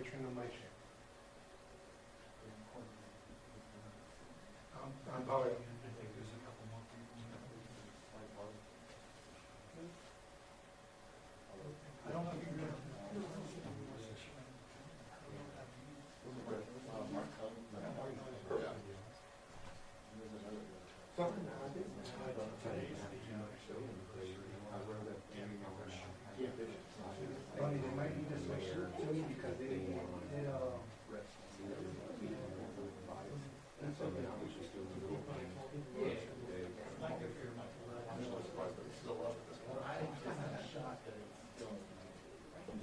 picturing of my chair. I'm Paul. I don't think you're gonna. Funny, they might need to switch to me because they did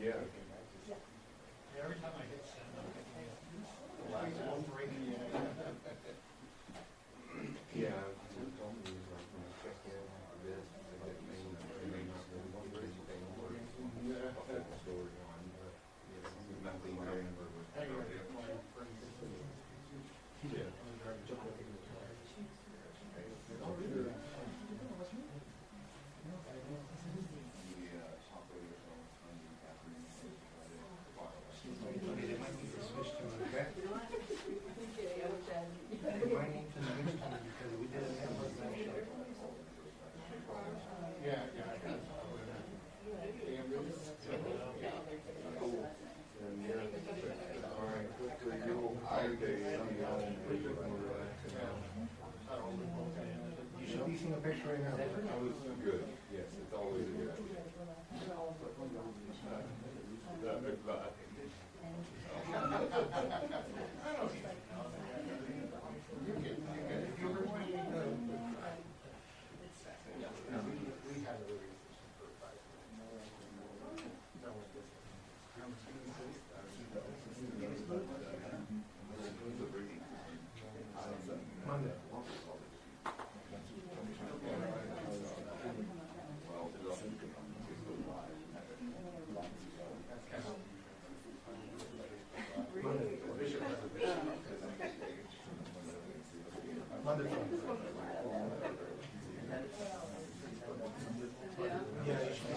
yeah. Every time I hit send, Yeah, he told me, he was like, when I check in this, that they may not really want to do anything more. I'll have the story on, but, you know, nothing I remember was. Yeah. they might need to switch to me, okay? They might need to switch to me because we didn't have a show. Yeah, I got it. All right, quickly, you'll holiday, You should be seeing a picture right now. I was good, yes, it's always a good idea. Monday. Monday. Yeah, you should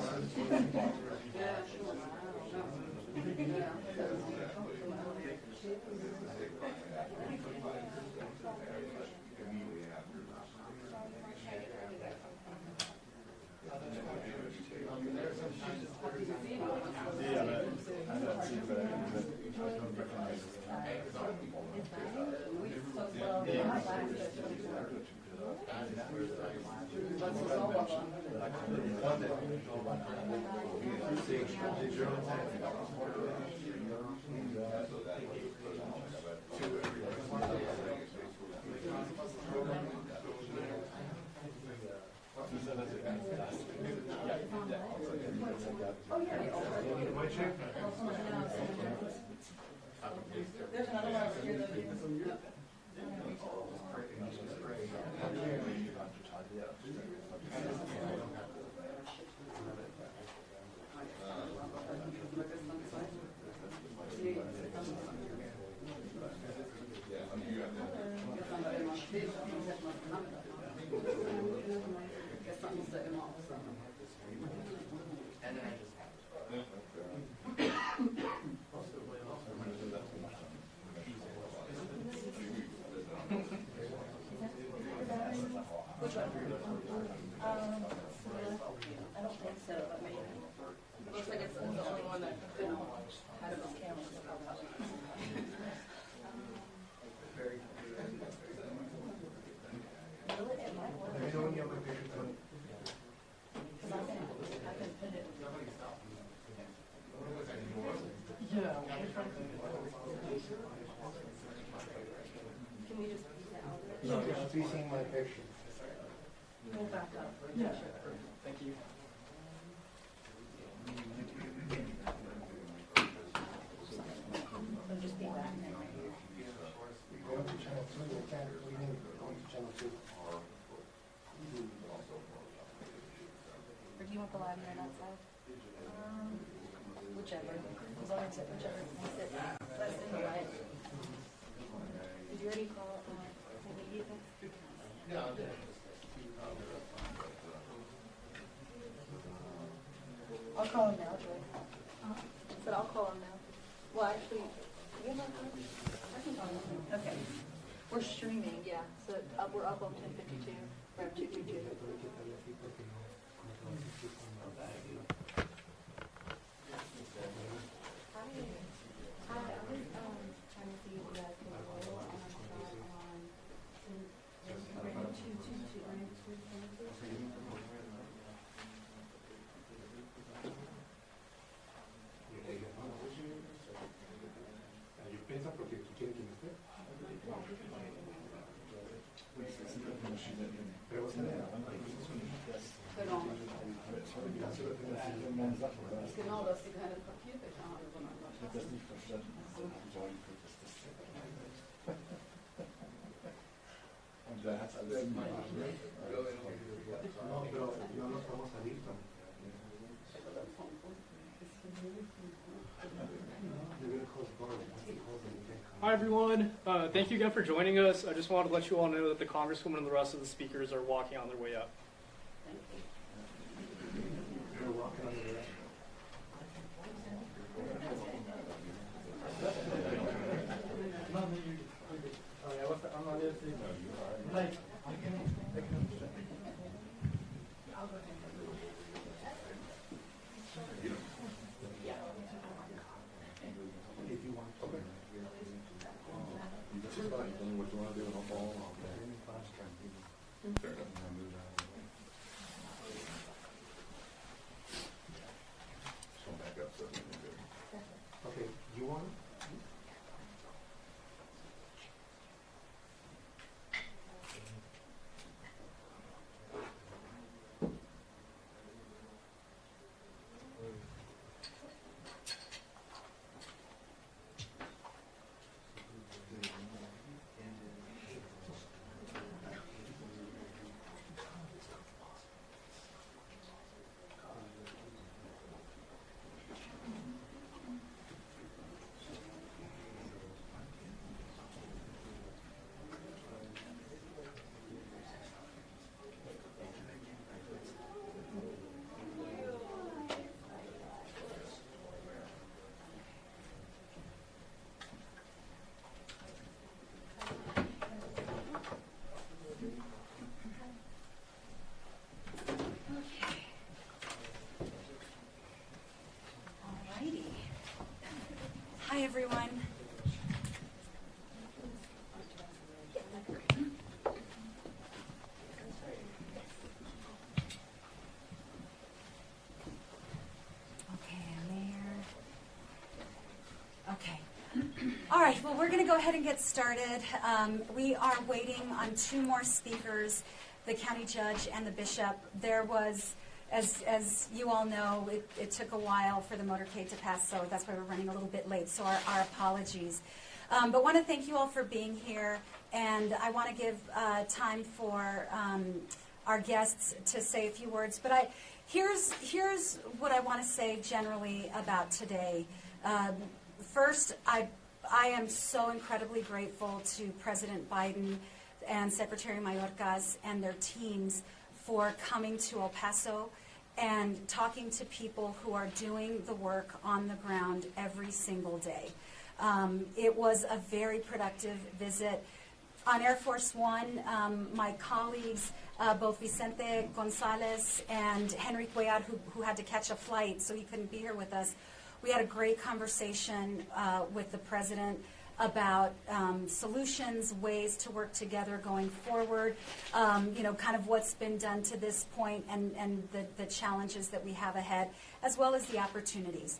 my check. There's another one over here that Which one? I don't think so, but maybe. Looks like it's the only one that couldn't have his camera. Let me know when you have my picture, Tony. Because I can put it. Yeah. Can we just use that out there? No, you should be seeing my picture. We'll back up. Yeah. thank you. So just be back. Go to channel 2, we can't, we need to go to channel 2. Or do you want the live net outside? Whichever. As long as it, whichever makes it less in the light. Did you already call immediately? Yeah, I did. I'll call him now, Joy. But I'll call him now. Well, actually, we have I can talk. Okay. We're streaming, yeah. So we're up on 1052. We're at 222. Hi, I was trying to see if you guys can roll on our side on 222. ¿Piensa porque quiere que me esté? Pero vos tenés Pero genau, dass sie keine Papierbücher haben, sondern nur Ich habe das nicht verstanden. Und wer hat alles gemacht? No, pero no nos vamos a ir tampoco. Hi everyone, thank you again for joining us. I just wanted to let you all know that the Congresswoman and the rest of the speakers are walking on their way up. We're walking on the way. Okay, you want? Alrighty. Hi, everyone. Okay, Mayor. Okay. All right, well, we're going to go ahead and get started. We are waiting on two more speakers, the county judge and the bishop. There was, as you all know, it took a while for the motorcade to pass, so that's why we're running a little bit late, so our apologies. But want to thank you all for being here, and I want to give time for our guests to say a few words. But here's what I want to say generally about today. First, I am so incredibly grateful to President Biden and Secretary Mayorkas and their teams for coming to El Paso and talking to people who are doing the work on the ground every single day. It was a very productive visit. On Air Force One, my colleagues, both Vicente Gonzalez and Henry Cuellar, who had to catch a flight, so he couldn't be here with us, we had a great conversation with the president about solutions, ways to work together going forward, kind of what's been done to this point and the challenges that we have ahead, as well as the opportunities.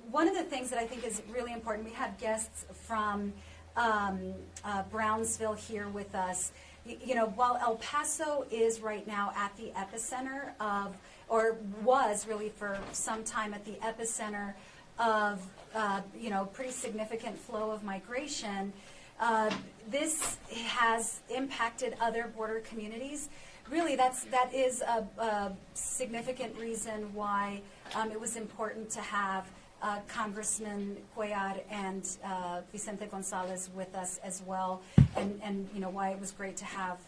One of the things that I think is really important, we have guests from Brownsville here with us. While El Paso is right now at the epicenter of, or was really for some time at the epicenter of, pretty significant flow of migration, this has impacted other border communities. Really, that is a significant reason why it was important to have Congressman Cuellar and Vicente Gonzalez with us as well, and why it was great to have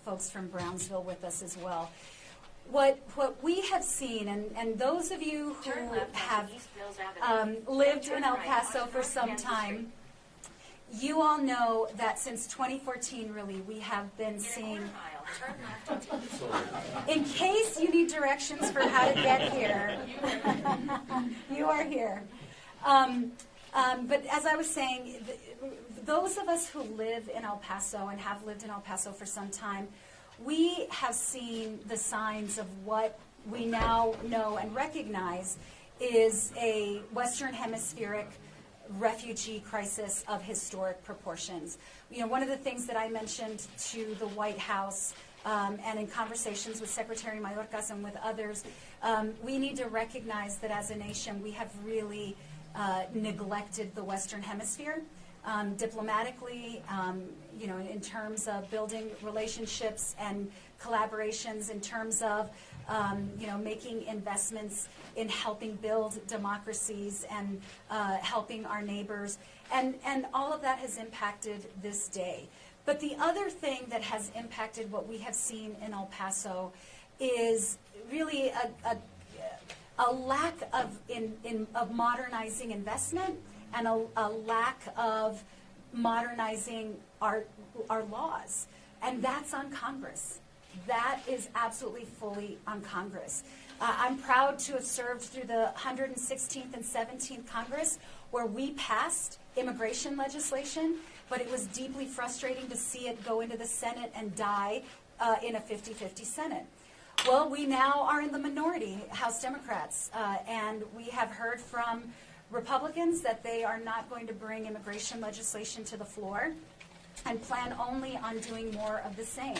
folks from Brownsville with us as well. what we have seen, and those of you who Turn left have onto East Mills Avenue. lived Turn in El right Paso onto for North some Kansas time, you all know that since 2014, really, we have been Street. In a seeing, quarter mile, turn left onto in case you need directions for how to get here, you are here. But as I was saying, those of us who live in El Paso and have lived in El Paso for some time, we have seen the signs of what we now know and recognize is a Western Hemispheric refugee crisis of historic proportions. You know, one of the things that I mentioned to the White House and in conversations with Secretary Mayorkas and with others, we need to recognize that as a nation we have really neglected the Western Hemisphere. Diplomatically, you know, in terms of building relationships and collaborations, in terms of, you know, making investments in helping build democracies and helping our neighbors, and all of that has impacted this day. But the other thing that has impacted what we have seen in El Paso is really a lack of of modernizing investment and a lack of modernizing our laws. And that's on Congress. That is absolutely fully on Congress. I'm proud to have served through the 116th and 17th Congress, where we passed immigration legislation, but it was deeply frustrating to see it go into the Senate and die in a 50-50 Senate. Well, we now are in the minority, House Democrats, and we have heard from Republicans that they are not going to bring immigration legislation to the floor and plan only on doing more of the same.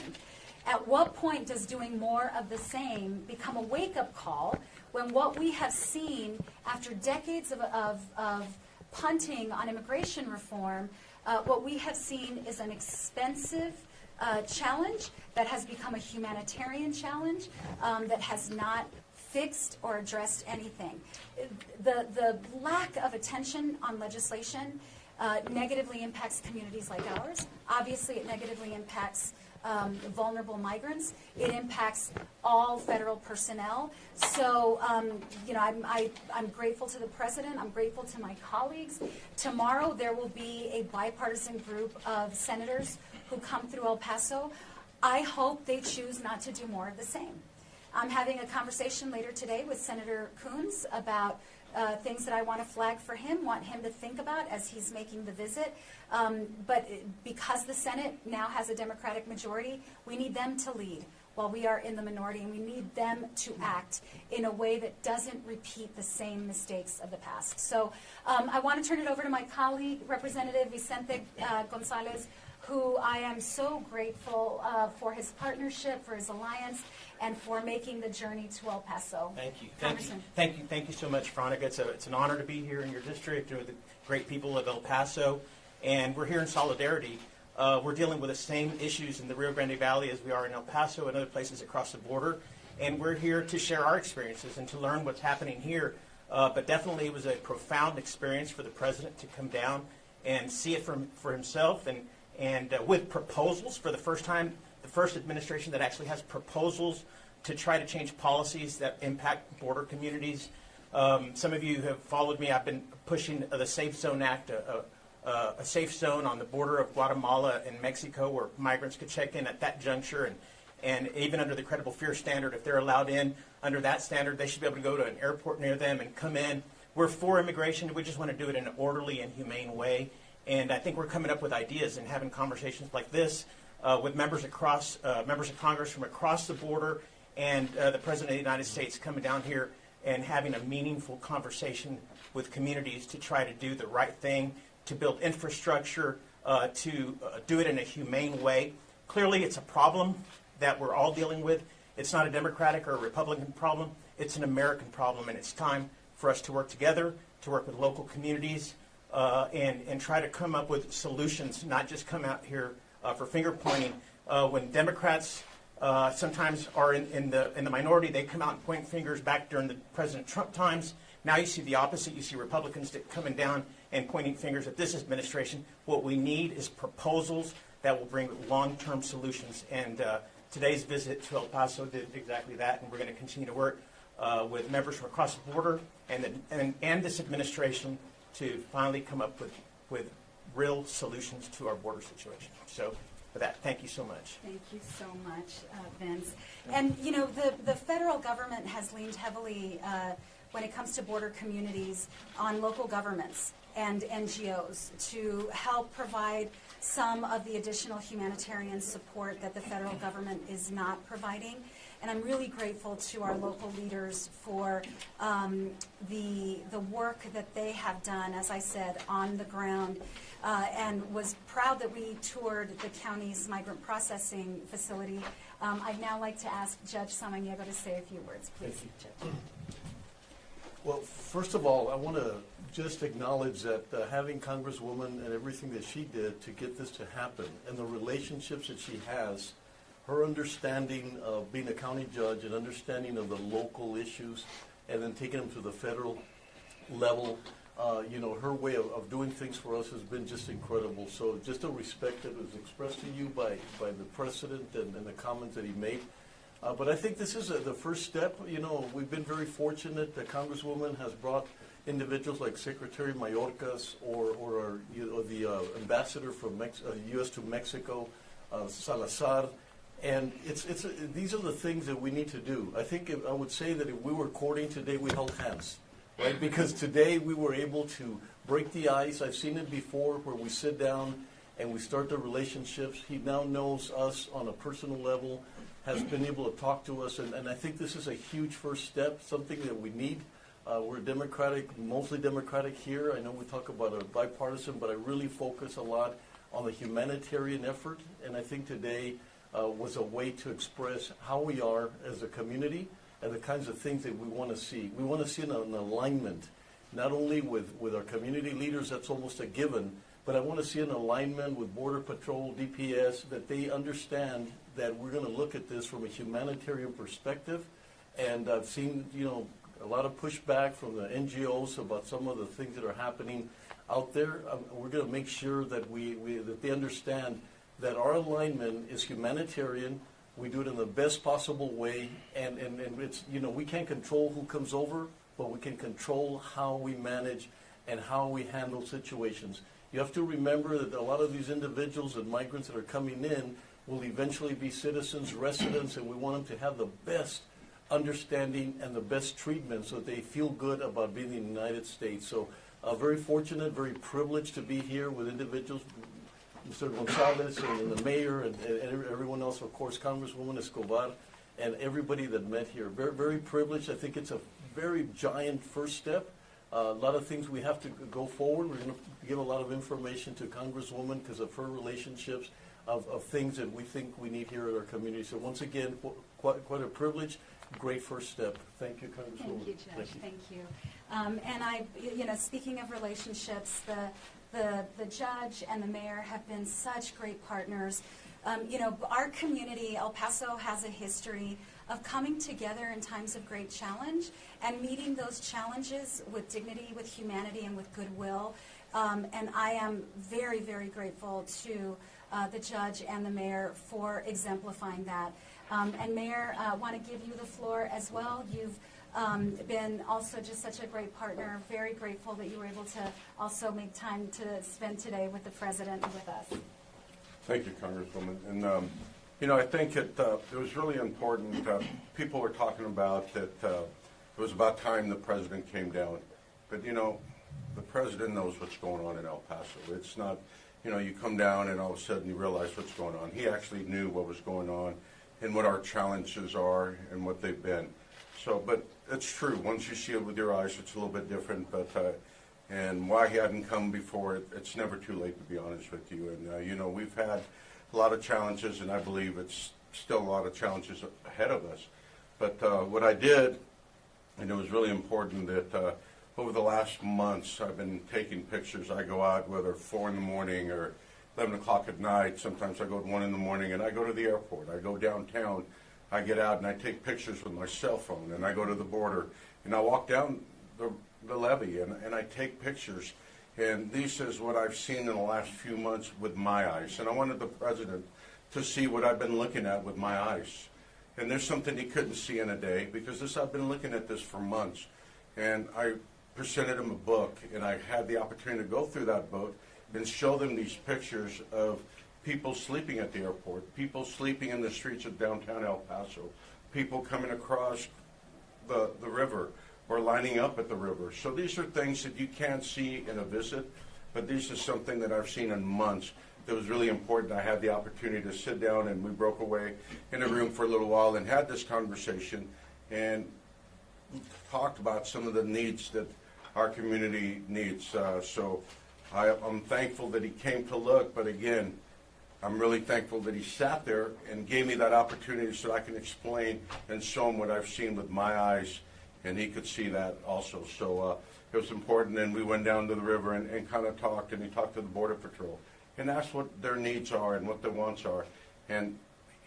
At what point does doing more of the same become a wake-up call when what we have seen after decades of punting on immigration reform, what we have seen is an expensive challenge that has become a humanitarian challenge that has not fixed or addressed anything. The lack of attention on legislation negatively impacts communities like ours. Obviously, it negatively impacts vulnerable migrants. It impacts all federal personnel. So, you know, I'm grateful to the president. I'm grateful to my colleagues. Tomorrow there will be a bipartisan group of senators who come through El Paso. I hope they choose not to do more of the same. I'm having a conversation later today with Senator Coons about things that I want to flag for him, want him to think about as he's making the visit. But because the Senate now has a Democratic majority, we need them to lead while we are in the minority, and we need them to act in a way that doesn't repeat the same mistakes of the past. So I want to turn it over to my colleague, Representative Vicente Gonzalez, who I am so grateful for his partnership, for his alliance, and for making the journey to El Paso. Thank you. Congressman. Thank you so much, Veronica. It's an honor to be here in your district with the great people of El Paso, and we're here in solidarity. We're dealing with the same issues in the Rio Grande Valley as we are in El Paso and other places across the border, and we're here to share our experiences and to learn what's happening here. But definitely it was a profound experience for the president to come down and see it for himself, and with proposals for the first time, the first administration that actually has proposals to try to change policies that impact border communities. Some of you have followed me. I've been pushing the Safe Zone Act, a safe zone on the border of Guatemala and Mexico where migrants could check in at that juncture, and even under the credible fear standard, if they're allowed in under that standard, they should be able to go to an airport near them and come in. We're for immigration. We just want to do it in an orderly and humane way. And I think we're coming up with ideas and having conversations like this with members of Congress from across the border, and the President of the United States coming down here and having a meaningful conversation with communities to try to do the right thing, to build infrastructure, to do it in a humane way. Clearly, it's a problem that we're all dealing with. It's not a Democratic or a Republican problem. It's an American problem, and it's time for us to work together, to work with local communities, and try to come up with solutions, not just come out here for finger pointing. When Democrats sometimes are in the minority, they come out and point fingers back during the President Trump times. Now you see the opposite. You see Republicans coming down and pointing fingers at this administration. What we need is proposals that will bring long-term solutions. And today's visit to El Paso did exactly that, and we're going to continue to work with members from across the border and this administration to finally come up with real solutions to our border situation. So for that, thank you so much. Thank you so much, Vince. And, you know, the federal government has leaned heavily when it comes to border communities on local governments and NGOs to help provide some of the additional humanitarian support that the federal government is not providing. And I'm really grateful to our local leaders for the work that they have done, as I said, on the ground, and was proud that we toured the county's migrant processing facility. I'd now like to ask Judge Samaniego to say a few words, please. Judge. Well, first of all, I want to just acknowledge that having Congresswoman and everything that she did to get this to happen and the relationships that she has, her understanding of being a county judge and understanding of the local issues and then taking them to the federal level, you know, her way of doing things for us has been just incredible. So just a respect that was expressed to you by the President and the comments that he made. But I think this is the first step. You know, we've been very fortunate that Congresswoman has brought individuals like Secretary Mayorkas or the ambassador from U.S. to Mexico, Salazar, and these are the things that we need to do. I think I would say that if we were courting today, we held hands, right? Because today we were able to break the ice. I've seen it before where we sit down and we start the relationships. He now knows us on a personal level, has been able to talk to us, and I think this is a huge first step, something that we need. We're democratic, mostly democratic here. I know we talk about a bipartisan, but I really focus a lot on the humanitarian effort, and I think today was a way to express how we are as a community and the kinds of things that we want to see. We want to see an alignment, not only with our community leaders, that's almost a given, but I want to see an alignment with Border Patrol, DPS, that they understand that we're going to look at this from a humanitarian perspective. And I've seen, you know, a lot of pushback from the NGOs about some of the things that are happening out there. We're going to make sure that that they understand that our alignment is humanitarian. We do it in the best possible way, and it's, you know, we can't control who comes over, but we can control how we manage and how we handle situations. You have to remember that a lot of these individuals and migrants that are coming in will eventually be citizens, residents, and we want them to have the best understanding and the best treatment so that they feel good about being in the United States. So very fortunate, very privileged to be here with individuals, Mr. Gonzalez and the mayor and everyone else, of course, Congresswoman Escobar, and everybody that met here. Very, very privileged. I think it's a very giant first step. A lot of things we have to go forward. We're going to give a lot of information to Congresswoman because of her relationships of things that we think we need here at our community. So once again, quite a privilege. Great first step. Thank you, Congresswoman. Thank you, Judge. Thank you. And I, you know, speaking of relationships, the judge and the mayor have been such great partners. You know, our community, El Paso, has a history of coming together in times of great challenge and meeting those challenges with dignity, with humanity, and with goodwill. And I am very, very grateful to the judge and the mayor for exemplifying that. And Mayor, I want to give you the floor as well. You've been also just such a great partner. Very grateful that you were able to also make time to spend today with the president and with us. Thank you, Congresswoman. And you know, I think it was really important. People were talking about that it was about time the president came down. But you know, the president knows what's going on in El Paso. It's not, you know, you come down and all of a sudden you realize what's going on. He actually knew what was going on and what our challenges are and what they've been. So, but it's true. Once you see it with your eyes, it's a little bit different. But and why he hadn't come before, it's never too late, to be honest with you. And you know, we've had a lot of challenges, and I believe it's still a lot of challenges ahead of us. But what I did, and it was really important that over the last months, I've been taking pictures. I go out, whether 4 in the morning or 11 o'clock at night. Sometimes I go at 1 in the morning, and I go to the airport. I go downtown. I get out, and I take pictures with my cell phone, and I go to the border, and I walk down the levee, and I take pictures. And this is what I've seen in the last few months with my eyes. And I wanted the president to see what I've been looking at with my eyes. And there's something he couldn't see in a day, because I've been looking at this for months. And I presented him a book, and I had the opportunity to go through that book and show them these pictures of people sleeping at the airport, people sleeping in the streets of downtown El Paso, people coming across the river or lining up at the river. So these are things that you can't see in a visit, but this is something that I've seen in months that was really important. I had the opportunity to sit down, and we broke away in a room for a little while and had this conversation and talked about some of the needs that our community needs. So I'm thankful that he came to look, but again, I'm really thankful that he sat there and gave me that opportunity so I can explain and show him what I've seen with my eyes, and he could see that also. So it was important, and we went down to the river and kind of talked, and he talked to the Border Patrol and asked what their needs are and what their wants are. And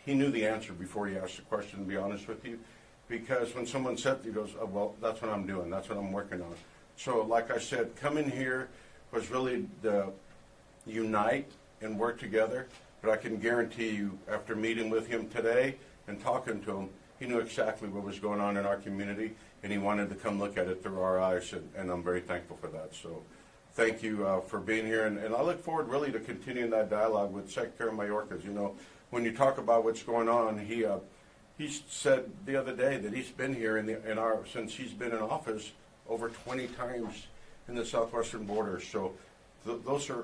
he knew the answer before he asked the question, to be honest with you, because when someone said, he goes, oh, well, that's what I'm doing, that's what I'm working on. So like I said, coming here was really to unite and work together. But I can guarantee you, after meeting with him today and talking to him, he knew exactly what was going on in our community, and he wanted to come look at it through our eyes, and I'm very thankful for that. So thank you for being here, and I look forward really to continuing that dialogue with Secretary Mayorkas. You know, when you talk about what's going on, he said the other day that he's been here since he's been in office over 20 times in the southwestern border. So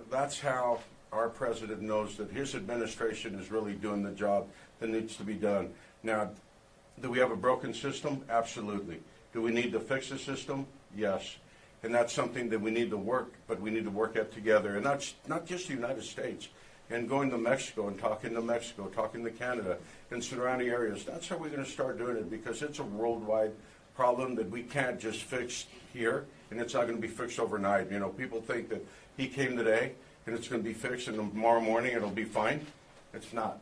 that's how our president knows that his administration is really doing the job that needs to be done. Now, do we have a broken system? Absolutely. Do we need to fix the system? Yes. And that's something that we need to work, but we need to work at together. And that's not just the United States. And going to Mexico and talking to Canada and surrounding areas, that's how we're going to start doing it, because it's a worldwide problem that we can't just fix here, and it's not going to be fixed overnight. You know, people think that he came today and it's going to be fixed, and tomorrow morning it'll be fine. It's not.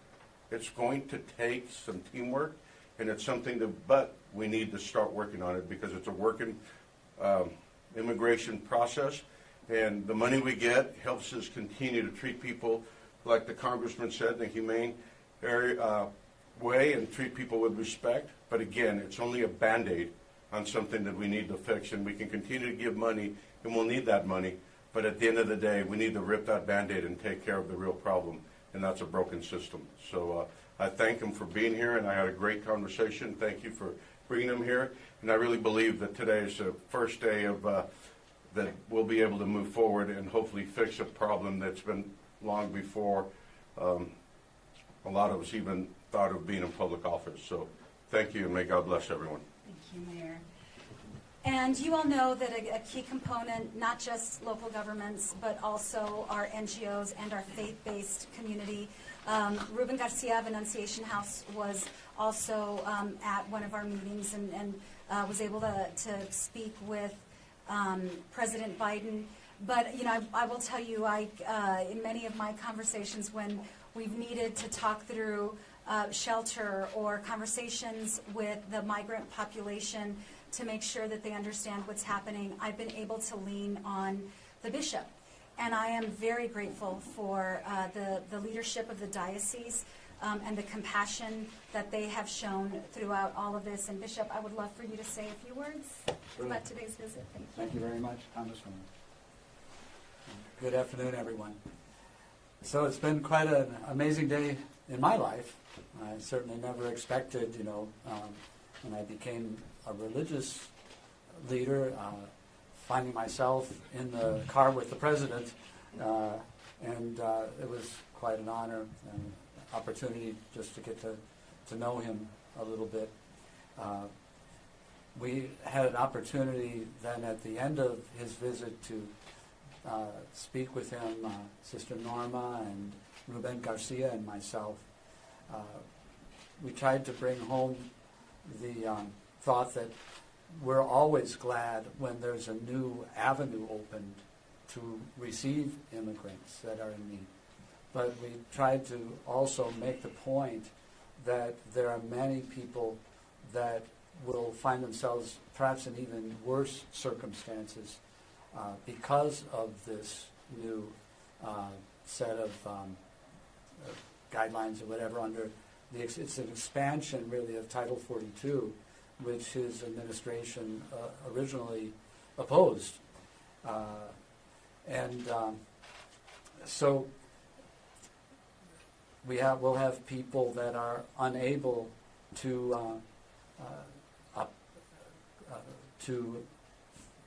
It's going to take some teamwork, and it's something but we need to start working on it, because it's a working immigration process, and the money we get helps us continue to treat people, like the Congressman said, in a humane way, and treat people with respect. But again, it's only a Band-Aid on something that we need to fix, and we can continue to give money, and we'll need that money. But at the end of the day, we need to rip that Band-Aid and take care of the real problem, and that's a broken system. So I thank him for being here, and I had a great conversation. Thank you for bringing him here. And I really believe that today is the first day of that we'll be able to move forward and hopefully fix a problem that's been long before a lot of us even thought of being in public office. So thank you, and may God bless everyone. Thank you, Mayor. And you all know that a key component, not just local governments, but also our NGOs and our faith-based community. Ruben Garcia of Annunciation House was also at one of our meetings and was able to speak with President Biden. But, you know, I will tell you, in many of my conversations when we've needed to talk through shelter or conversations with the migrant population to make sure that they understand what's happening, I've been able to lean on the bishop. And I am very grateful for the leadership of the diocese and the compassion that they have shown throughout all of this. And Bishop, I would love for you to say a few words about today's visit. Thank you. Thank you very much, Congresswoman. Good afternoon, everyone. So it's been quite an amazing day in my life. I certainly never expected, when I became a religious leader, finding myself in the car with the president, and it was quite an honor and opportunity just to get to know him a little bit. We had an opportunity then at the end of his visit to speak with him, Sister Norma and Ruben Garcia and myself. We tried to bring home the thought that we're always glad when there's a new avenue opened to receive immigrants that are in need. But we tried to also make the point that there are many people that will find themselves perhaps in even worse circumstances because of this new set of guidelines or whatever under it's an expansion really of Title 42, which his administration originally opposed. So we'll have people that are unable to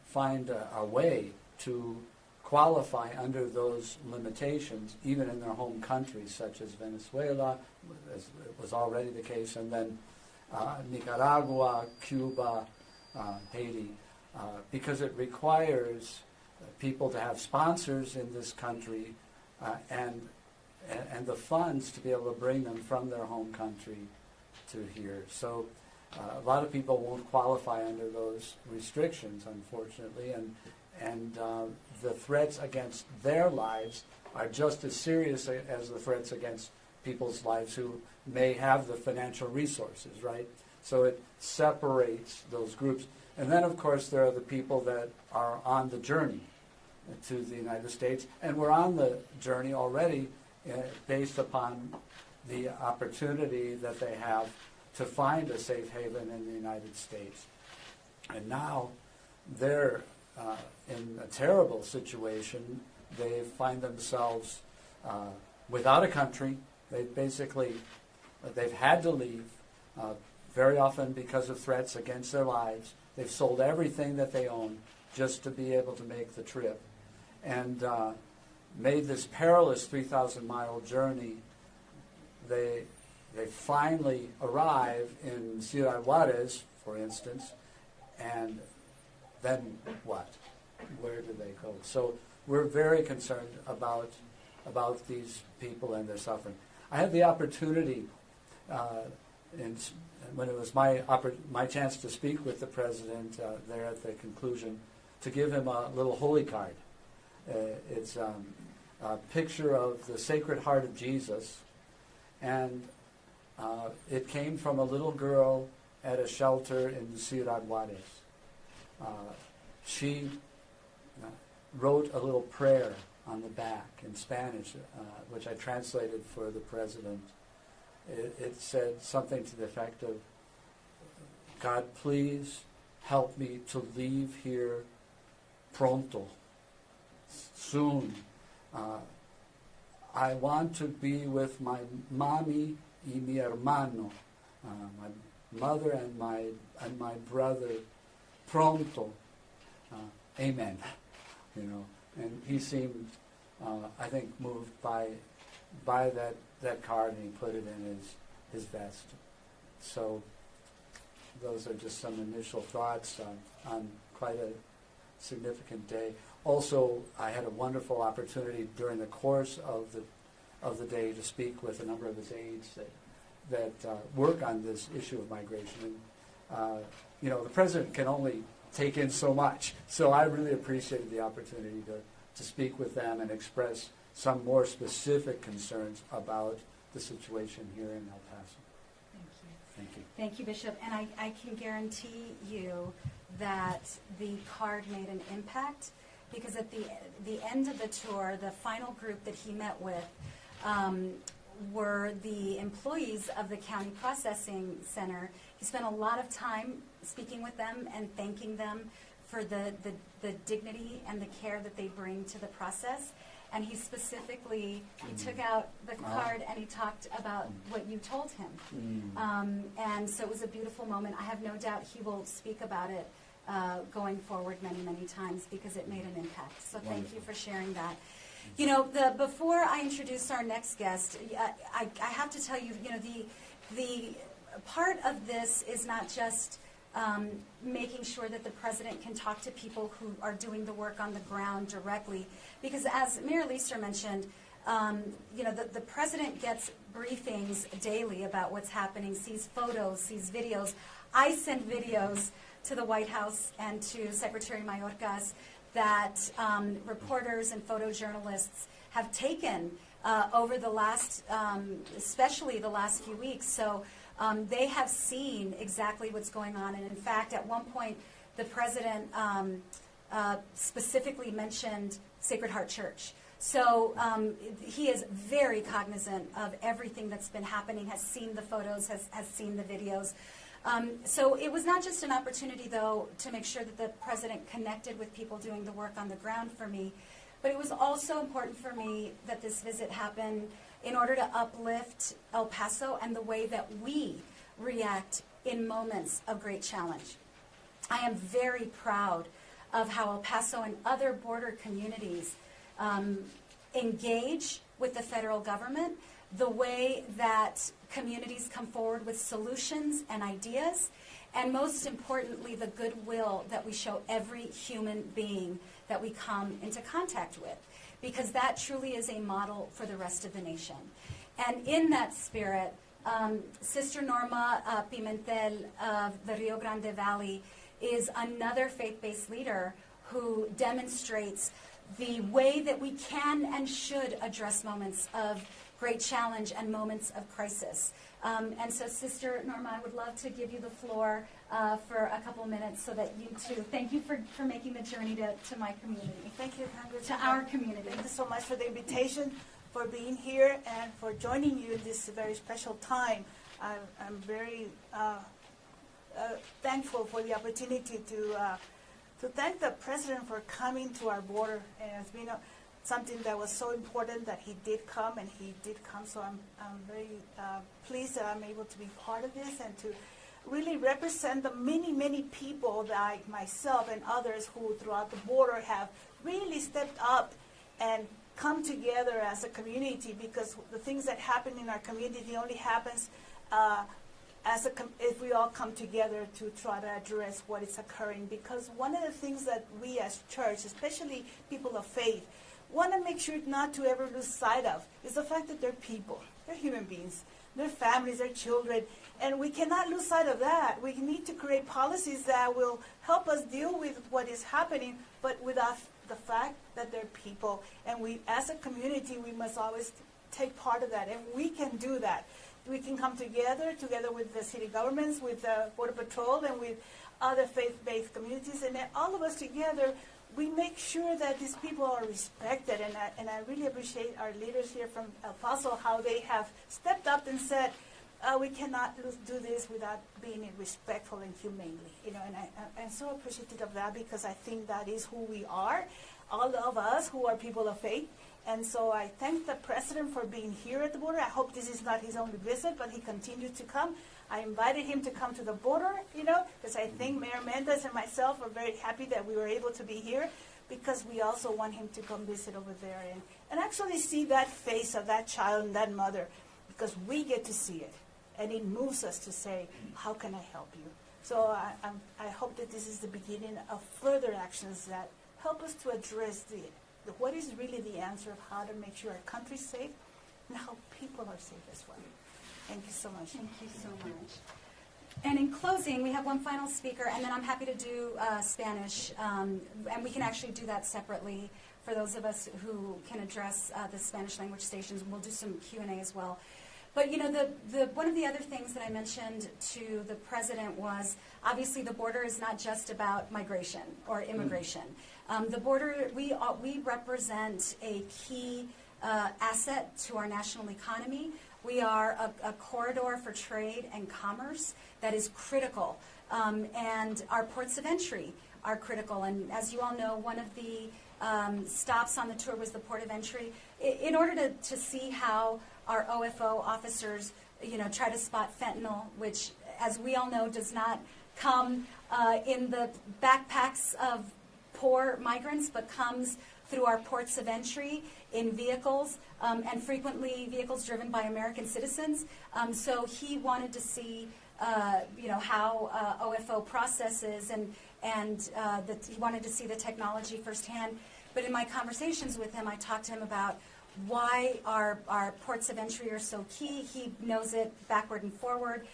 find a way to qualify under those limitations, even in their home countries, such as Venezuela, as it was already the case, and then Nicaragua, Cuba, Haiti, because it requires people to have sponsors in this country and the funds to be able to bring them from their home country to here. So a lot of people won't qualify under those restrictions, unfortunately, and the threats against their lives are just as serious as the threats against people's lives who may have the financial resources, right? So it separates those groups. And then, of course, there are the people that are on the journey to the United States, and we're on the journey already based upon the opportunity that they have to find a safe haven in the United States. And now they're in a terrible situation. They find themselves without a country. They've had to leave, very often because of threats against their lives. They've sold everything that they own just to be able to make the trip, and made this perilous 3,000-mile journey. They finally arrive in Ciudad Juarez, for instance, and then what? Where do they go? So we're very concerned about these people and their suffering. I had the opportunity, when it was my chance to speak with the president there at the conclusion, to give him a little holy card. It's a picture of the Sacred Heart of Jesus, and it came from a little girl at a shelter in Ciudad Juarez. She wrote a little prayer on the back in Spanish, which I translated for the president. It said something to the effect of, "God, please help me to leave here pronto, soon. I want to be with my mami y mi hermano, my mother and my brother, pronto. Amen." And he seemed, I think, moved by that card, and he put it in his vest. So those are just some initial thoughts on quite a significant day. Also, I had a wonderful opportunity during the course of the day to speak with a number of his aides that work on this issue of migration. And, the president can only take in so much, so I really appreciated the opportunity to speak with them and express some more specific concerns about the situation here in El Paso. Thank you. Thank you, Bishop. And I can guarantee you that the card made an impact, because at the end of the tour, the final group that he met with were the employees of the County Processing Center. He spent a lot of time speaking with them and thanking them for the dignity and the care that they bring to the process. And he specifically, he took out the card and he talked about what you told him. And so it was a beautiful moment. I have no doubt he will speak about it going forward many, many times, because it made an impact. So thank you for sharing that. Before I introduce our next guest, I have to tell you, the part of this is not just making sure that the president can talk to people who are doing the work on the ground directly, because as Mayor Leeser mentioned, the president gets briefings daily about what's happening, sees photos, sees videos. I send videos to the White House and to Secretary Mayorkas that reporters and photojournalists have taken over the last, especially the last few weeks. So they have seen exactly what's going on. And in fact, at one point, the president specifically mentioned Sacred Heart Church. So he is very cognizant of everything that's been happening, has seen the photos, has seen the videos. So it was not just an opportunity, though, to make sure that the president connected with people doing the work on the ground for me, but it was also important for me that this visit happened in order to uplift El Paso and the way that we react in moments of great challenge. I am very proud of how El Paso and other border communities engage with the federal government, the way that communities come forward with solutions and ideas, and most importantly, the goodwill that we show every human being that we come into contact with, because that truly is a model for the rest of the nation. And in that spirit, Sister Norma Pimentel of the Rio Grande Valley is another faith-based leader who demonstrates the way that we can and should address moments of great challenge and moments of crisis. And so, Sister Norma, I would love to give you the floor for a couple minutes so that you too, thank you for making the journey to my community. Thank you, Congresswoman. To our community. Thank you so much for the invitation, for being here, and for joining you in this very special time. I'm very thankful for the opportunity to thank the President for coming to our border. And it's been something that was so important that he did come, and he did come. So I'm very pleased that I'm able to be part of this and to really represent the many, many people like myself and others who throughout the border have really stepped up and come together as a community, because the things that happen in our community only happens if we all come together to try to address what is occurring. Because one of the things that we as church, especially people of faith, want to make sure not to ever lose sight of is the fact that they're people, they're human beings, their families, their children, and we cannot lose sight of that. We need to create policies that will help us deal with what is happening, but without the fact that they're people. And we, as a community, we must always take part of that, and we can do that. We can come together with the city governments, with the Border Patrol, and with other faith-based communities, and then all of us together, we make sure that these people are respected. And I really appreciate our leaders here from El Paso, how they have stepped up and said, we cannot do this without being respectful and humanely. You know, and I'm so appreciative of that, because I think that is who we are, all of us who are people of faith. And so I thank the President for being here at the border. I hope this is not his only visit, but he continued to come. I invited him to come to the border, you know, because I think Mayor Mendez and myself are very happy that we were able to be here, because we also want him to come visit over there and actually see that face of that child and that mother, because we get to see it. And it moves us to say, how can I help you? So I hope that this is the beginning of further actions that help us to address what is really the answer of how to make sure our country's safe and how people are safe as well. Thank you so much. Thank you so much. And in closing, we have one final speaker, and then I'm happy to do Spanish, and we can actually do that separately for those of us who can address the Spanish language stations. We'll do some Q&A as well. But you know, one of the other things that I mentioned to the President was, obviously the border is not just about migration or immigration. The border, we represent a key asset to our national economy. We are a corridor for trade and commerce that is critical, and our ports of entry are critical. And as you all know, one of the stops on the tour was the port of entry. In order to see how our OFO officers, you know, try to spot fentanyl, which, as we all know, does not come in the backpacks of poor migrants, but comes through our ports of entry in vehicles, and frequently vehicles driven by American citizens. So he wanted to see, you know, how OFO processes, and he wanted to see the technology firsthand. But in my conversations with him, I talked to him about why our ports of entry are so key. He knows it backward and forward.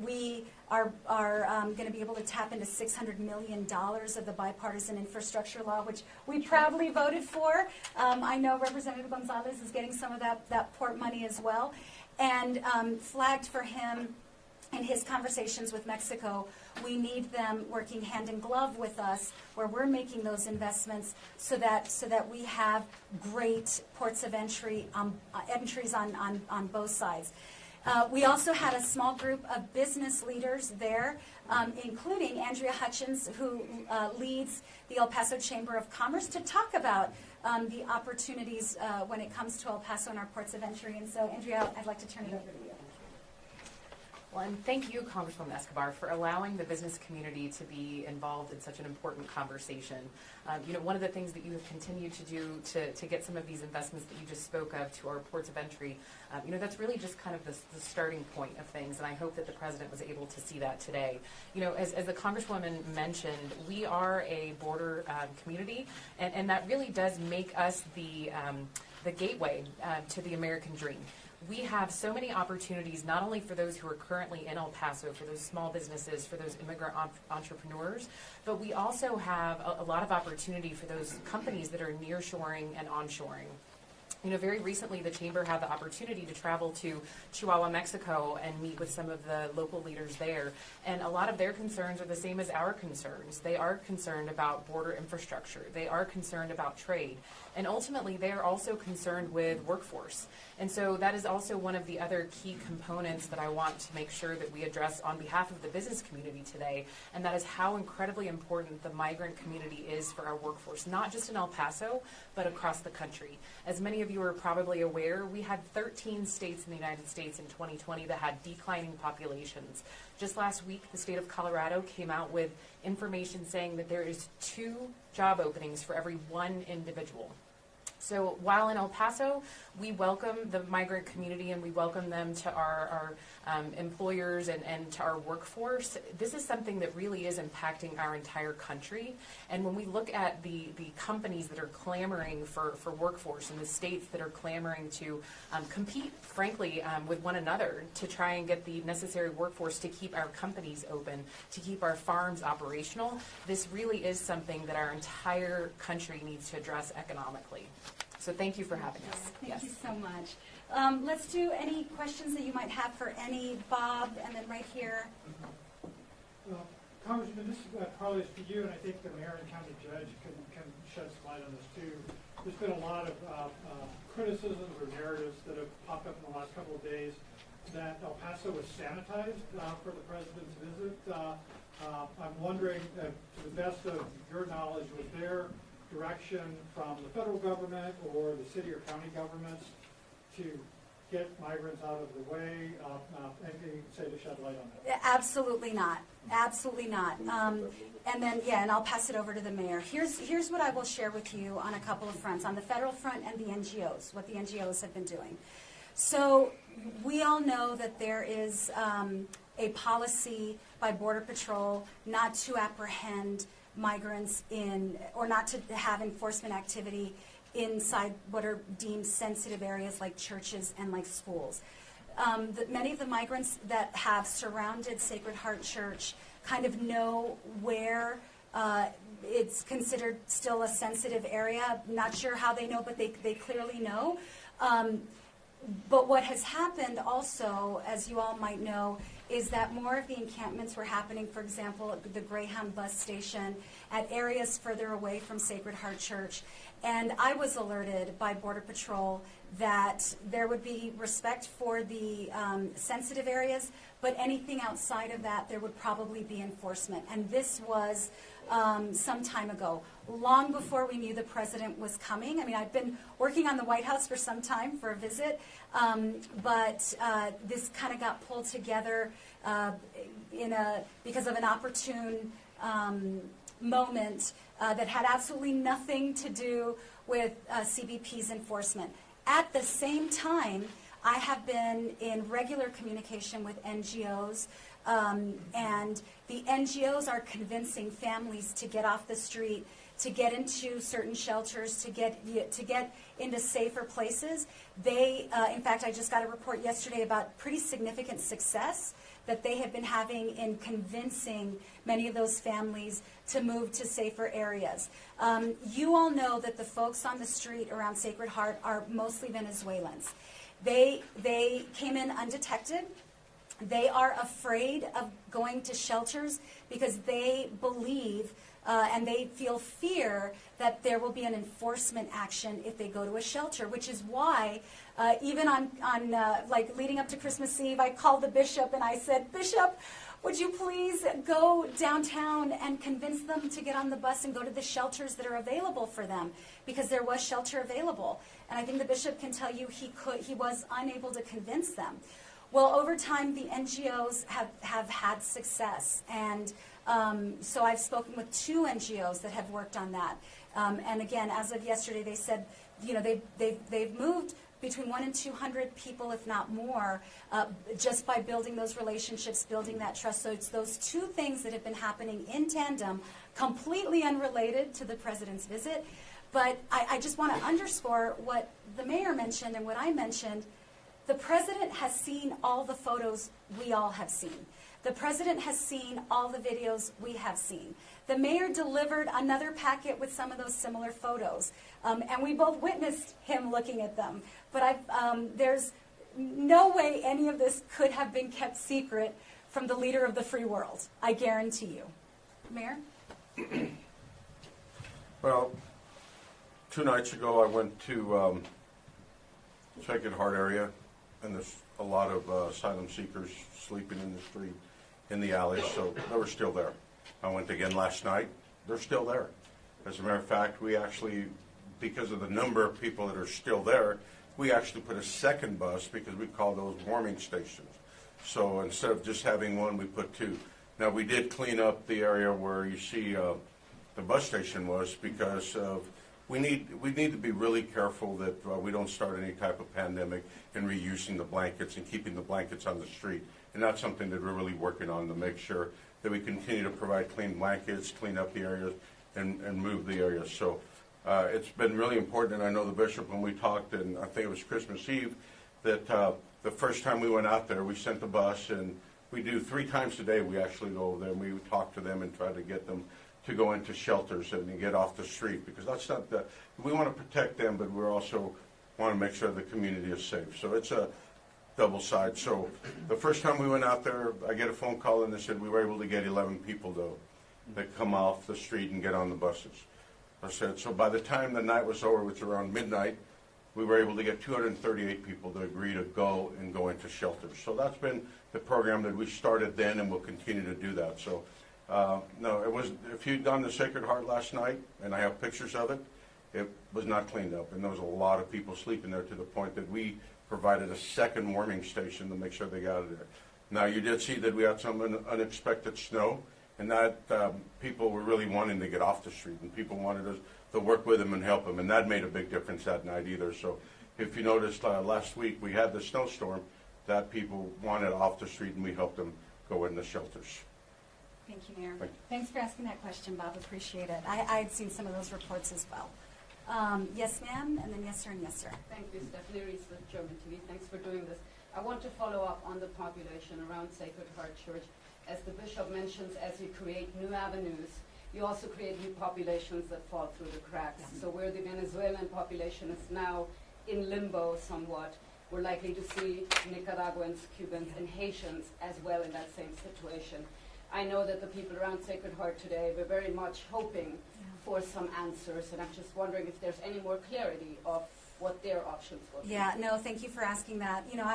We are going to be able to tap into $600 million of the bipartisan infrastructure law, which we proudly voted for. I know Representative Gonzalez is getting some of that port money as well. And flagged for him in his conversations with Mexico, we need them working hand in glove with us where we're making those investments so that we have great ports of entry, entries on both sides. We also had a small group of business leaders there, including Andrea Hutchins, who leads the El Paso Chamber of Commerce, to talk about the opportunities when it comes to El Paso and our ports of entry. And so, Andrea, I'd like to turn it over to you. Well, and thank you, Congresswoman Escobar, for allowing the business community to be involved in such an important conversation. One of the things that you have continued to do to get some of these investments that you just spoke of to our ports of entry, that's really just kind of the starting point of things, and I hope that the President was able to see that today. As the Congresswoman mentioned, we are a border community, and that really does make us the gateway to the American dream. We have so many opportunities, not only for those who are currently in El Paso, for those small businesses, for those immigrant entrepreneurs, but we also have a lot of opportunity for those companies that are nearshoring and onshoring. Very recently the Chamber had the opportunity to travel to Chihuahua, Mexico, and meet with some of the local leaders there. And a lot of their concerns are the same as our concerns. They are concerned about border infrastructure. They are concerned about trade. And ultimately, they are also concerned with workforce. And so that is also one of the other key components that I want to make sure that we address on behalf of the business community today, and that is how incredibly important the migrant community is for our workforce, not just in El Paso, but across the country. As many of you are probably aware, we had 13 states in the United States in 2020 that had declining populations. Just last week, the state of Colorado came out with information saying that there is 2 job openings for every 1 individual. So while in El Paso, we welcome the migrant community and we welcome them to our employers and to our workforce, this is something that really is impacting our entire country. And when we look at the companies that are clamoring for workforce and the states that are clamoring to compete, frankly, with one another to try and get the necessary workforce to keep our companies open, to keep our farms operational, this really is something that our entire country needs to address economically. So thank you for having us. Thank you so much. Let's do any questions that you might have for any, Bob, and then right here. Congressman, this probably is for you, and I think the mayor and county judge can shed some light on this too. There's been a lot of criticisms or narratives that have popped up in the last couple of days that El Paso was sanitized for the president's visit. I'm wondering, to the best of your knowledge, was there direction from the federal government or the city or county governments to get migrants out of the way? Anything you can say to shed light on that? Absolutely not. Absolutely not. And then, and I'll pass it over to the mayor. Here's what I will share with you on a couple of fronts, on the federal front and the NGOs, what the NGOs have been doing. So we all know that there is a policy by Border Patrol not to apprehend migrants or not to have enforcement activity inside what are deemed sensitive areas like churches and like schools. Many of the migrants that have surrounded Sacred Heart Church kind of know where it's considered still a sensitive area. Not sure how they know, but they clearly know. But what has happened also, as you all might know, is that more of the encampments were happening, for example, at the Greyhound bus station, at areas further away from Sacred Heart Church. And I was alerted by Border Patrol that there would be respect for the sensitive areas, but anything outside of that, there would probably be enforcement. And this was some time ago, long before we knew the president was coming. I mean, I've been working on the White House for some time for a visit, but this kind of got pulled together because of an opportune moment that had absolutely nothing to do with CBP's enforcement. At the same time, I have been in regular communication with NGOs, and the NGOs are convincing families to get off the street, to get into certain shelters, to get into safer places. They, in fact, I just got a report yesterday about pretty significant success that they have been having in convincing many of those families to move to safer areas. You all know that the folks on the street around Sacred Heart are mostly Venezuelans. They came in undetected. They are afraid of going to shelters because they believe and they feel fear that there will be an enforcement action if they go to a shelter, which is why even on like leading up to Christmas Eve, I called the bishop and I said, Bishop, would you please go downtown and convince them to get on the bus and go to the shelters that are available for them, because there was shelter available. And I think the bishop can tell you he was unable to convince them. Well, over time, the NGOs have had success, and so I've spoken with 2 NGOs that have worked on that. And again, as of yesterday, they said, you know, they've moved between 100 and 200 people, if not more, just by building those relationships, building that trust. So it's those 2 things that have been happening in tandem, completely unrelated to the president's visit. But I just want to underscore what the mayor mentioned and what I mentioned. The president has seen all the photos we all have seen. The president has seen all the videos we have seen. The mayor delivered another packet with some of those similar photos, and we both witnessed him looking at them. But there's no way any of this could have been kept secret from the leader of the free world, I guarantee you. Mayor? Well, 2 nights ago I went to Sacred Heart area, and there's a lot of asylum seekers sleeping in the street, in the alleys, so they were still there. I went again last night. They're still there. As a matter of fact, we actually, because of the number of people that are still there, we actually put a second bus, because we call those warming stations. So instead of just having one, we put 2. Now, we did clean up the area where you see the bus station was, because we need to be really careful that we don't start any type of pandemic in reusing the blankets and keeping the blankets on the street. And that's something that we're really working on, to make sure that we continue to provide clean blankets, clean up the areas, and move the areas. So it's been really important, and I know the bishop, when we talked, and I think it was Christmas Eve, that the first time we went out there, we sent the bus, and we do 3 times a day. We actually go over there and we talk to them and try to get them to go into shelters and get off the street, because that's not the, we want to protect them, but we also want to make sure the community is safe. So it's a double side. So the first time we went out there, I get a phone call and they said we were able to get 11 people though that come off the street and get on the buses. I said, so by the time the night was over, which was around midnight, we were able to get 238 people to agree to go into shelters. So that's been the program that we started then, and we'll continue to do that. So no, it was, if you'd done the Sacred Heart last night, and I have pictures of it, it was not cleaned up, and there was a lot of people sleeping there, to the point that we provided a second warming station to make sure they got it there. Now, you did see that we had some unexpected snow, and that people were really wanting to get off the street, and people wanted us to work with them and help them, and that made a big difference that night either. So if you noticed, last week we had the snowstorm, that people wanted off the street, and we helped them go in the shelters. Thank you, Mayor. Thank you. Thanks for asking that question, Bob. Appreciate it. I had seen some of those reports as well. Yes, ma'am, and then yes, sir, and yes, sir. Thank you, Stephanie Reese with German TV. Thanks for doing this. I want to follow up on the population around Sacred Heart Church. As the bishop mentions, as you create new avenues, you also create new populations that fall through the cracks. So where the Venezuelan population is now in limbo somewhat, we're likely to see Nicaraguans, Cubans, and Haitians as well in that same situation. I know that the people around Sacred Heart today were very much hoping for some answers, and I'm just wondering if there's any more clarity of what their options will be. Yeah, no, thank you for asking that. You know,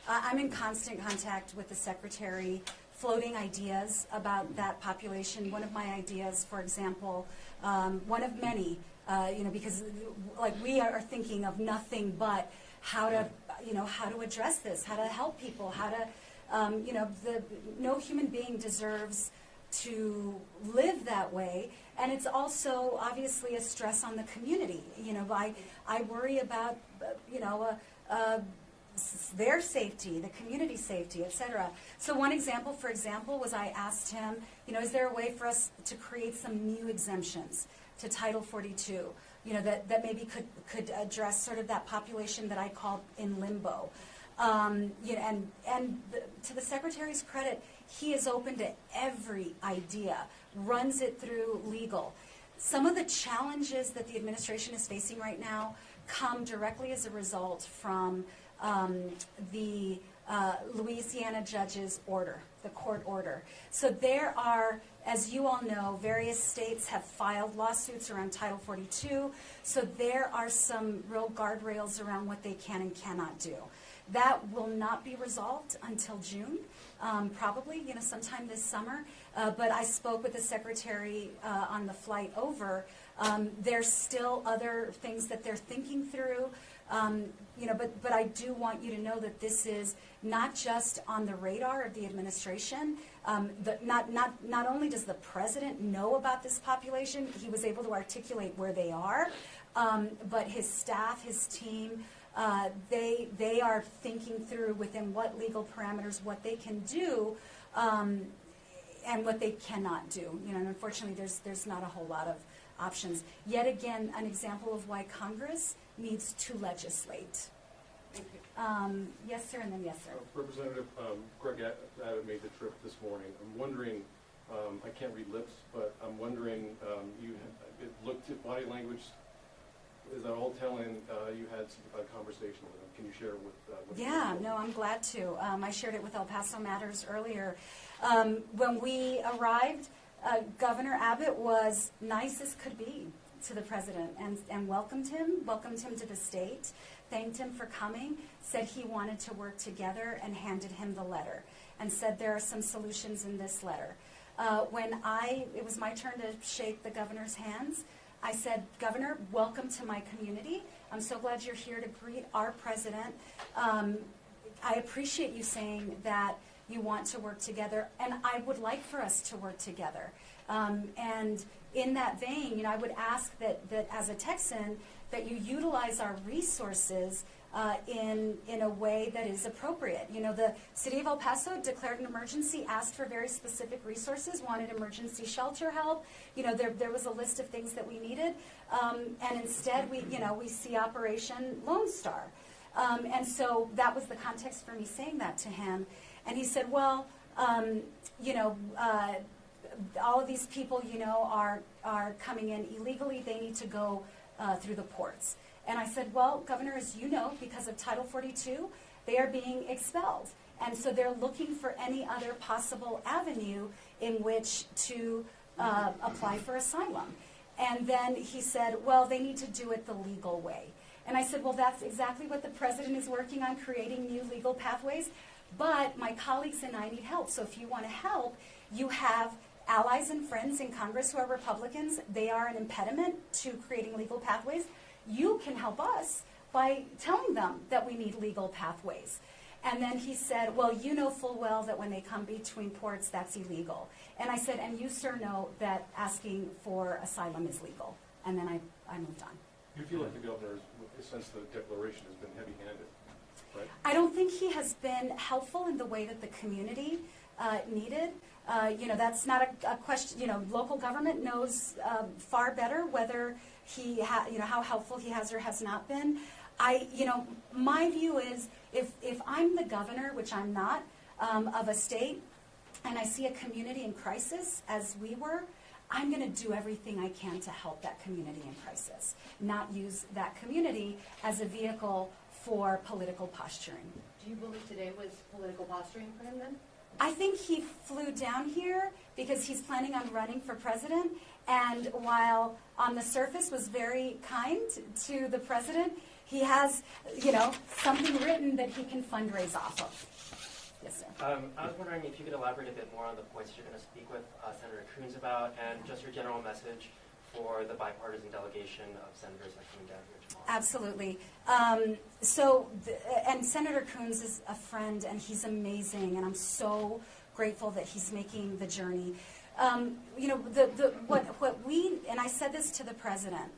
I'm in constant contact with the secretary, floating ideas about that population. One of my ideas, for example, one of many, because like we are thinking of nothing but how to address this, how to help people, how to, no human being deserves to live that way, and it's also obviously a stress on the community. I worry about, their safety, the community safety, etc. So one example, for example, was I asked him, is there a way for us to create some new exemptions to Title 42, that maybe could address sort of that population that I call in limbo. To the Secretary's credit, he is open to every idea, runs it through legal. Some of the challenges that the administration is facing right now, come directly as a result from the Louisiana judge's order, the court order. So there are, as you all know, various states have filed lawsuits around Title 42, so there are some real guardrails around what they can and cannot do. That will not be resolved until June, probably, sometime this summer. But I spoke with the secretary on the flight over. There's still other things that they're thinking through. But I do want you to know that this is not just on the radar of the administration. Not only does the president know about this population, he was able to articulate where they are, but his staff, his team, they are thinking through within what legal parameters, what they can do, and what they cannot do. And unfortunately, there's not a whole lot of options. Yet again, an example of why Congress needs to legislate. Thank you. Yes, sir, and then yes, sir. Representative Greg Abbott made the trip this morning. I'm wondering, I can't read lips, but I'm wondering, it looked at body language. Is that all telling you had a conversation with him? Can you share with Yeah, no, I'm glad to. I shared it with El Paso Matters earlier. When we arrived, Governor Abbott was nice as could be to the president and welcomed him to the state, thanked him for coming, said he wanted to work together, and handed him the letter and said there are some solutions in this letter. When it was my turn to shake the governor's hands, I said, Governor, welcome to my community. I'm so glad you're here to greet our president. I appreciate you saying that you want to work together, and I would like for us to work together. And in that vein, I would ask that as a Texan, that you utilize our resources in a way that is appropriate. The city of El Paso declared an emergency, asked for very specific resources, wanted emergency shelter help. There was a list of things that we needed, and instead we see Operation Lone Star. And so that was the context for me saying that to him. And he said, well, all of these people, are coming in illegally. They need to go through the ports. And I said, well, Governor, as you know, because of Title 42, they are being expelled. And so they're looking for any other possible avenue in which to apply for asylum. And then he said, well, they need to do it the legal way. And I said, well, that's exactly what the president is working on, creating new legal pathways. But my colleagues and I need help. So if you want to help, you have allies and friends in Congress who are Republicans. They are an impediment to creating legal pathways. You can help us by telling them that we need legal pathways. And then he said, well, you know full well that when they come between ports, that's illegal. And I said, and you, sir, know that asking for asylum is legal. And then I moved on. You feel like the governor, since the declaration, has been heavy-handed, right? I don't think he has been helpful in the way that the community needed. That's not a question. Local government knows far better whether how helpful he has or has not been. My view is if I'm the governor, which I'm not, of a state, and I see a community in crisis, as we were, I'm going to do everything I can to help that community in crisis, not use that community as a vehicle for political posturing. Do you believe today was political posturing for him then? I think he flew down here because he's planning on running for president, and while on the surface was very kind to the president, he has, something written that he can fundraise off of. Yes, sir. I was wondering if you could elaborate a bit more on the points you're going to speak with Senator Coons about, and just your general message for the bipartisan delegation of senators that are coming down here tomorrow. Absolutely. And Senator Coons is a friend, and he's amazing, and I'm so grateful that he's making the journey. What we, and I said this to the president,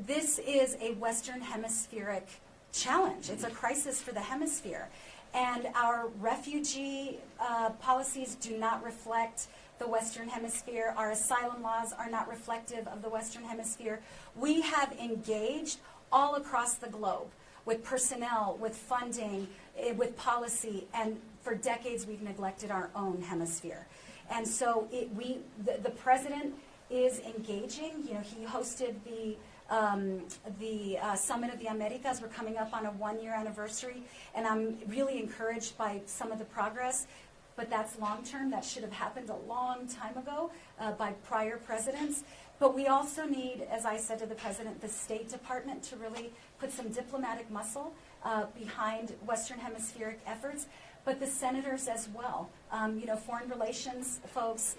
this is a Western Hemispheric challenge. It's a crisis for the hemisphere. And our refugee policies do not reflect the Western Hemisphere. Our asylum laws are not reflective of the Western Hemisphere. We have engaged all across the globe with personnel, with funding, with policy, and for decades we've neglected our own hemisphere. And so the president is engaging. He hosted the Summit of the Americas. We're coming up on a 1-year anniversary, and I'm really encouraged by some of the progress. But that's long-term. That should have happened a long time ago by prior presidents. But we also need, as I said to the president, the State Department to really put some diplomatic muscle behind Western Hemispheric efforts, but the senators as well. Foreign relations folks,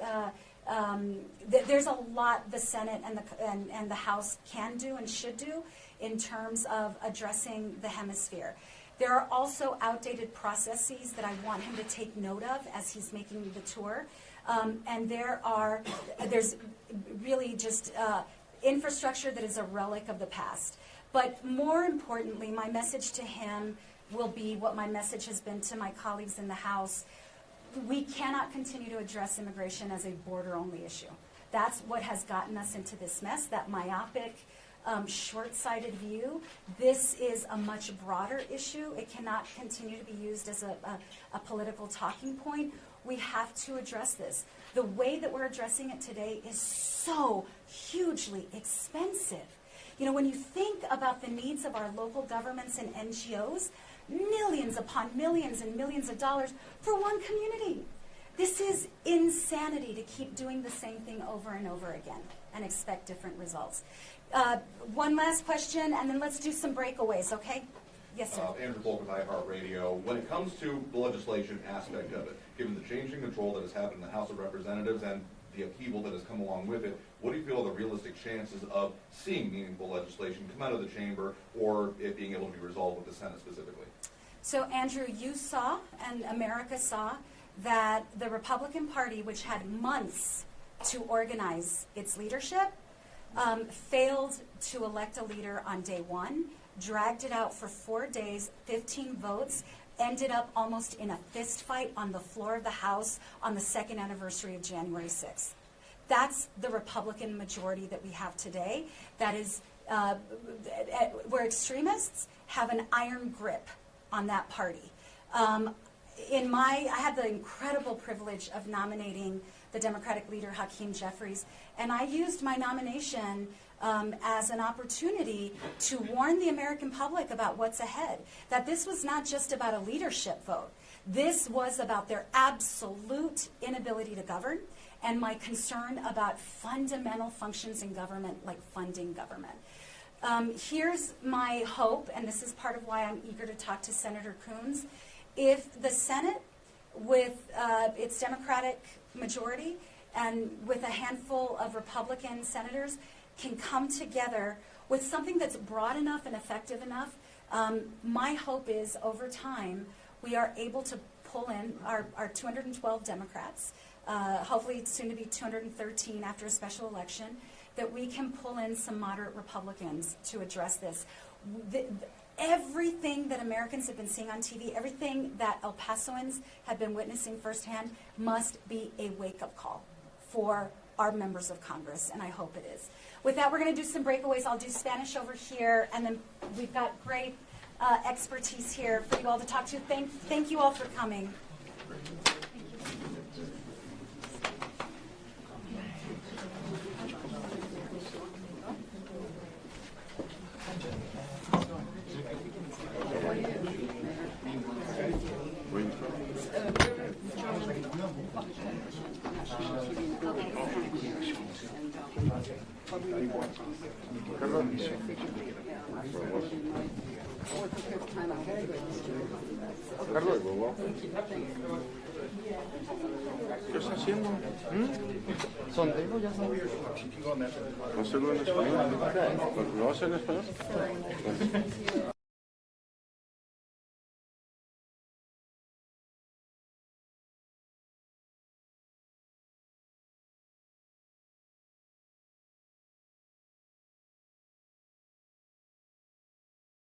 there's a lot the Senate and the House can do and should do in terms of addressing the hemisphere. There are also outdated processes that I want him to take note of as he's making the tour. And there's really just infrastructure that is a relic of the past. But more importantly, my message to him will be what my message has been to my colleagues in the House. We cannot continue to address immigration as a border-only issue. That's what has gotten us into this mess, that myopic, short-sighted view. This is a much broader issue. It cannot continue to be used as a political talking point. We have to address this. The way that we're addressing it today is so hugely expensive. When you think about the needs of our local governments and NGOs, millions upon millions and millions of dollars for one community. This is insanity to keep doing the same thing over and over again and expect different results. One last question, and then let's do some breakaways, okay? Yes, sir. Andrew Volk with iHeartRadio. When it comes to the legislation aspect of it, given the changing control that has happened in the House of Representatives and the upheaval that has come along with it, what do you feel are the realistic chances of seeing meaningful legislation come out of the chamber or it being able to be resolved with the Senate specifically? So, Andrew, you saw, and America saw, that the Republican Party, which had months to organize its leadership, failed to elect a leader on day one, dragged it out for 4 days, 15 votes, ended up almost in a fist fight on the floor of the House on the 2nd anniversary of January 6th. That's the Republican majority that we have today. That is where extremists have an iron grip on that party. I had the incredible privilege of nominating the Democratic leader Hakeem Jeffries, and I used my nomination as an opportunity to warn the American public about what's ahead, that this was not just about a leadership vote. This was about their absolute inability to govern and my concern about fundamental functions in government, like funding government. Here's my hope, and this is part of why I'm eager to talk to Senator Coons. If the Senate, with its Democratic majority and with a handful of Republican senators, can come together with something that's broad enough and effective enough, my hope is over time we are able to pull in our 212 Democrats, hopefully soon to be 213 after a special election, that we can pull in some moderate Republicans to address this. Everything that Americans have been seeing on TV, everything that El Pasoans have been witnessing firsthand must be a wake-up call for our members of Congress, and I hope it is. With that, we're going to do some breakaways. I'll do Spanish over here, and then we've got great expertise here for you all to talk to. Thank you all for coming. ¿Qué está haciendo? ¿Sondeo ya son? ¿Hacerlo en español? ¿Lo hace en español?